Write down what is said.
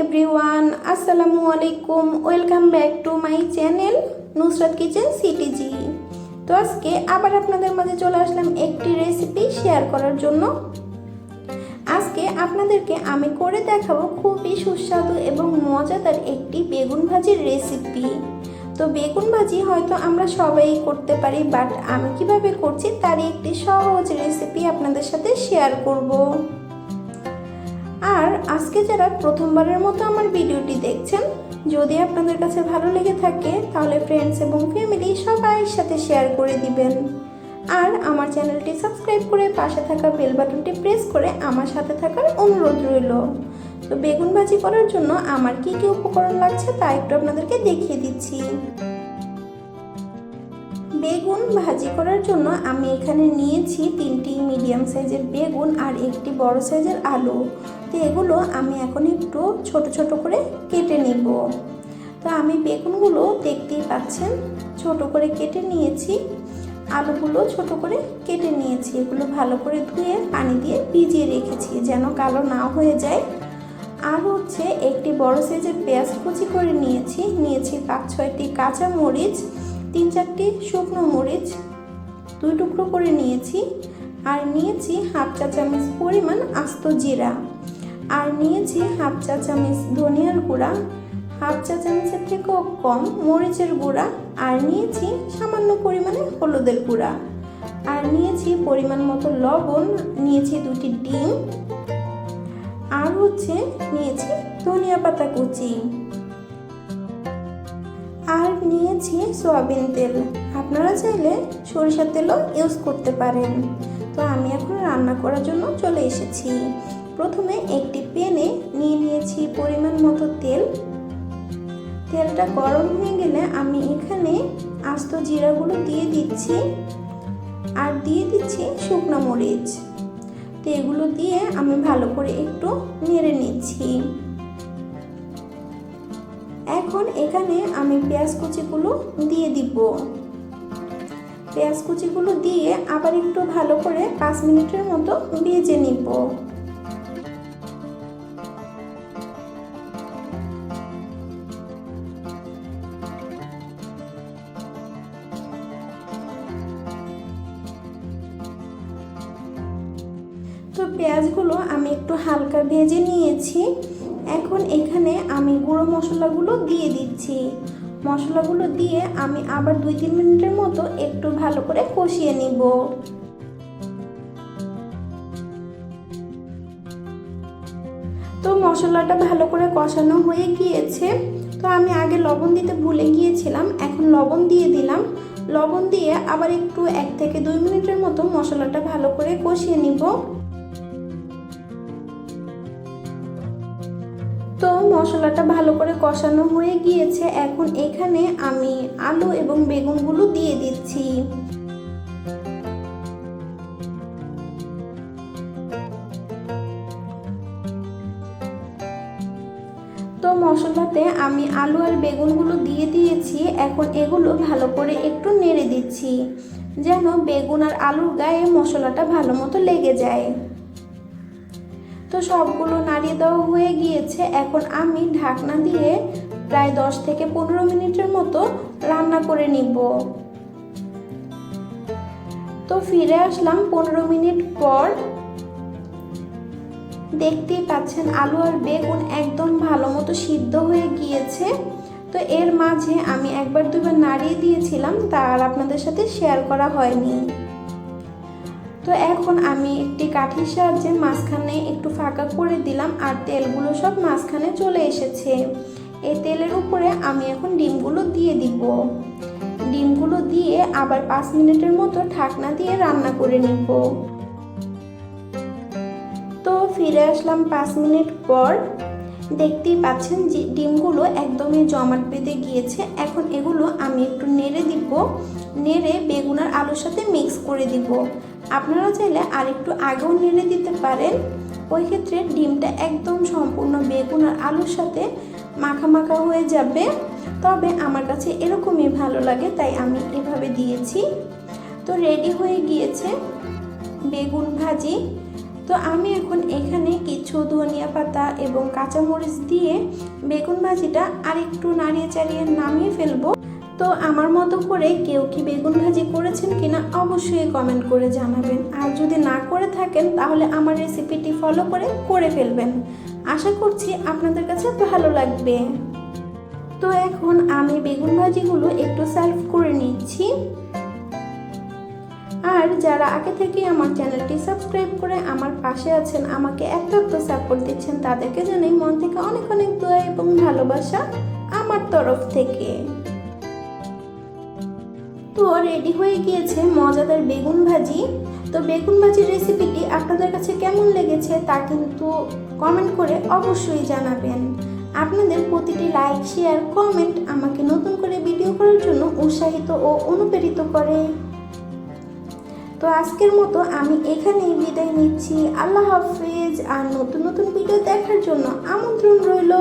Everyone, আসসালামু আলাইকুম। Welcome back to my channel Nusrat kitchen CTG. তো আজকে আবার আপনাদের মাঝে চলে আসলাম একটি রেসিপি শেয়ার করার জন্য। আজকে আপনাদেরকে আমি করে দেখাবো খুবই সুস্বাদু এবং মজাদার একটি বেগুন ভাজির রেসিপি। তো বেগুন ভাজি হয়তো আমরা সবাই করতে পারি, বাট আমি কিভাবে করছি তারই একটি সহজ রেসিপি আপনাদের সাথে শেয়ার করব। আর আজকে যারা প্রথমবারের মতো আমার ভিডিওটি দেখছেন, যদি আপনাদের কাছে ভালো লেগে থাকে তাহলে ফ্রেন্ডস এবং ফ্যামিলি সবাই সাথে শেয়ার করে দিবেন। আর আমার চ্যানেলটি সাবস্ক্রাইব করে পাশে থাকা বেল বাটনটি প্রেস করে আমার সাথে থাকার অনুরোধ রইল। তো বেগুন ভাজি করার জন্য আমার কি কি উপকরণ লাগছে তা একটু আপনাদেরকে দেখিয়ে দিচ্ছি। বেগুন ভাজি করার জন্য আমি এখানে নিয়েছি 3টি মিডিয়াম সাইজের বেগুন আর একটি বড় সাইজের আলু। তো এগুলো আমি এখন একটু ছোট ছোট করে কেটে নিব। তো আমি বেগুনগুলো দেখতেই পাচ্ছেন ছোট করে কেটে নিয়েছি, আলুগুলো ছোট করে কেটে নিয়েছি। এগুলো ভালো করে ধুয়ে পানি দিয়ে ভিজিয়ে রেখেছি যেন কালো না হয়ে যায়। আর হচ্ছে একটি বড় সাইজের পেঁয়াজ কুচি করে নিয়েছি 5-6টি কাঁচা মরিচ, 3-4টি শুকনো মরিচ 2 টুকরো করে নিয়েছি। আর নিয়েছি হাফ চা চামচ পরিমাণ আস্ত জিরা, আর নিয়েছি হাফ চা চামচ ধনিয়ার গুঁড়া, হাফ চা চামচের থেকেও কম মরিচের গুঁড়া, আর নিয়েছি সামান্য পরিমাণে হলুদের গুঁড়া, আর নিয়েছি পরিমাণ মতো লবণ, নিয়েছি 2টি ডিম, আর হচ্ছে নিয়েছি ধনিয়া পাতা কুচি, আর নিয়েছি সয়াবিন তেল। আপনারা চাইলে সরিষার তেলও ইউজ করতে পারেন। তো আমি এখন রান্না করার জন্য চলে এসেছি। প্রথমে একটি প্যানে নিয়েছি পরিমাণ মতো তেল। তেলটা গরম হয়ে গেলে আমি এখানে আস্ত জিরাগুলো দিয়ে দিচ্ছি, আর দিয়ে দিচ্ছি শুকনো মরিচ। তো এগুলো দিয়ে আমি ভালো করে একটু নেড়ে নিচ্ছি। এখন এখানে আমি পেঁয়াজ কুচিগুলো দিয়ে দিব। পেঁয়াজ কুচিগুলো দিয়ে আবার একটু ভালো করে 5 মিনিটের মতো ভেজে নিব। তো পেঁয়াজগুলো আমি একটু হালকা ভেজে নিয়েছি। এখন এখানে আমি গুঁড়ো মশলাগুলো দিয়ে দিচ্ছি। মশলাগুলো দিয়ে আমি আবার 2-3 মিনিটের মতো একটু ভালো করে কষিয়ে নিব। তো মশলাটা ভালো করে কষানো হয়ে গিয়েছে। তো আমি আগে লবণ দিতে ভুলে গিয়েছিলাম, এখন লবণ দিয়ে দিলাম। লবণ দিয়ে আবার একটু 1 থেকে 2 মিনিটের মতো মশলাটা ভালো করে কষিয়ে নিব। তো মশলাটা ভালো করে কষানো হয়ে গিয়েছে। এখন এখানে আমি আলু এবং বেগুনগুলো দিয়ে দিচ্ছি। তো মশলাতে আমি আলু আর বেগুনগুলো দিয়ে দিয়েছি। এখন এগুলো ভালো করে একটু নেড়ে দিচ্ছি যেন বেগুন আর আলুর গায়ে মশলাটা ভালো মতো লেগে যায়। তো সবগুলো নাড়িয়ে দেওয়া হয়ে গিয়েছে। এখন আমি ঢাকনা দিয়ে প্রায় 10 থেকে 15 মিনিটের মতো রান্না করে নিব। তো ফিরে আসলাম 15 মিনিট পর। দেখতেই পাচ্ছেন আলু আর বেগুন একদম ভালো মতো সিদ্ধ হয়ে গিয়েছে। তো এর মাঝে আমি 1-2বার নাড়িয়ে দিয়েছিলাম, তা আর আপনাদের সাথে শেয়ার করা হয়নি। তো এখন আমি একটি কাঠির সাহায্যে মাঝখানে একটু ফাঁকা করে দিলাম, আর তেলগুলো সব মাঝখানে চলে এসেছে। এই তেলের উপরে আমি এখন ডিমগুলো দিয়ে দিব। ডিমগুলো দিয়ে আবার 5 মিনিটের মতো ঢাকনা দিয়ে রান্না করে নিব। তো ফিরে আসলাম 5 মিনিট পর। দেখতেই পাচ্ছেন যে ডিমগুলো একদমই জমাট বেঁধে গিয়েছে। এখন এগুলো আমি একটু নেড়ে দিব, নেড়ে বেগুন আর আলুর সাথে মিক্স করে দিব। আপনারা চাইলে আর একটু আগেও নেড়ে দিতে পারেন, ওই ক্ষেত্রে ডিমটা একদম সম্পূর্ণ বেগুন আর আলুর সাথে মাখা মাখা হয়ে যাবে। তবে আমার কাছে এরকমই ভালো লাগে, তাই আমি এভাবে দিয়েছি। তো রেডি হয়ে গিয়েছে বেগুন ভাজি। তো আমি এখন এখানে কিছু ধনিয়া পাতা এবং কাঁচামরিচ দিয়ে বেগুন ভাজিটা আরেকটু নাড়িয়ে চাড়িয়ে নামিয়ে ফেলবো। তো আমার মতো করে কেউ কি বেগুন ভাজি করেছেন কিনা অবশ্যই কমেন্ট করে জানাবেন, আর যদি না করে থাকেন তাহলে আমার রেসিপিটি ফলো করে ফেলবেন। আশা করছি আপনাদের কাছে ভালো লাগবে। তো এখন আমি বেগুন ভাজিগুলো একটু সার্ভ করে নিচ্ছি। আর যারা আগে থেকে আমার চ্যানেলটি সাবস্ক্রাইব করে আমার পাশে আছেন, আমাকে একটা তো সাপোর্ট দিচ্ছেন, তাদেরকে জানাই মন থেকে অনেক অনেক দোয়া এবং ভালোবাসা আমার তরফ থেকে। তো রেডি হয়ে গিয়েছে মজাদার বেগুন ভাজি। তো বেগুন ভাজির রেসিপিটি আপনাদের কাছে কেমন লেগেছে তা কিন্তু কমেন্ট করে অবশ্যই জানাবেন। আপনাদের প্রতিটি লাইক, শেয়ার, কমেন্ট আমাকে নতুন করে ভিডিও করার জন্য উৎসাহিত ও অনুপ্রেরিত করে। তো আজকের মতো আমি এখানেই বিদায় নিচ্ছি। আল্লাহ হাফেজ। আর নতুন নতুন ভিডিও দেখার জন্য আমন্ত্রণ রইল।